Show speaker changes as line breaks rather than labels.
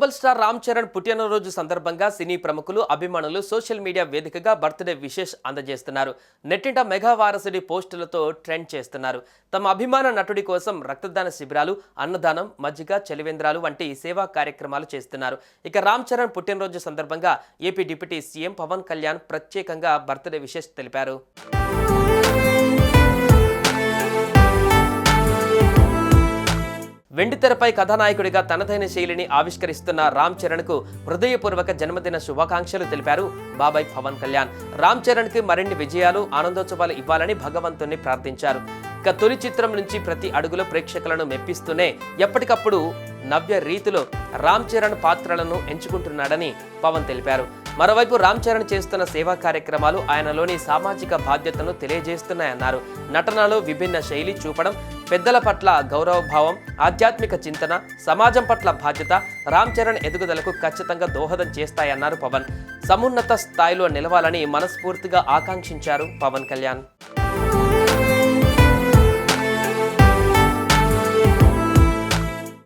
Global star Ram Charan పుట్టినరోజు సందర్భంగా సినీ ప్రముఖులు అభిమానులు సోషల్ మీడియా వేదికగా బర్త్డే విషెస్ అందజేస్తున్నారు. నెట్టింట మెగా వారసుడి పోస్టులతో ట్రెండ్ చేస్తున్నారు. తమ అభిమాన నటుడి కోసం రక్తదాన శిబిరాలు, అన్నదానం, మజ్జిగ, చలివేంద్రాలు వంటి సేవా కార్యక్రమాలు చేస్తున్నారు. ఇక రామ్ చరణ్ పుట్టినరోజు సందర్భంగా AP deputy CM Pawan Kalyan ప్రత్యేకంగా బర్త్డే విషెస్ తెలిపారు. వెండితెరపై కథానాయకుడిగా తనదైన శైలిని ఆవిష్కరిస్తున్న రామ్ చరణ్ కు హృదయపూర్వక జన్మదిన శుభాకాంక్షలు తెలిపారు బాబాయ్ పవన్ కళ్యాణ్. రామ్ చరణ్ కి మరిన్ని విజయాలు, ఆనందోత్సవాలు ఇవ్వాలని భగవంతుణ్ణి ప్రార్థించారు. ఇక తొలి చిత్రం నుంచి ప్రతి అడుగులో ప్రేక్షకులను మెప్పిస్తూనే ఎప్పటికప్పుడు నవ్య రీతిలో రామ్ చరణ్ పాత్రలను ఎంచుకుంటున్నాడని పవన్ తెలిపారు. మరోవైపు రామ్ చరణ్ చేస్తున్న సేవా కార్యక్రమాలు ఆయనలోని సామాజిక బాధ్యతను తెలియజేస్తున్నాయన్నారు. నటనలో విభిన్న శైలి చూపడం, పెద్దల పట్ల గౌరవభావం, ఆధ్యాత్మిక చింతన, సమాజం పట్ల బాధ్యత రామ్ చరణ్ ఎదుగుదలకు ఖచ్చితంగా దోహదం చేస్తాయన్నారు పవన్. సమున్నత స్థాయిలో నిలవాలని మనస్ఫూర్తిగా ఆకాంక్షించారు పవన్ కళ్యాణ్.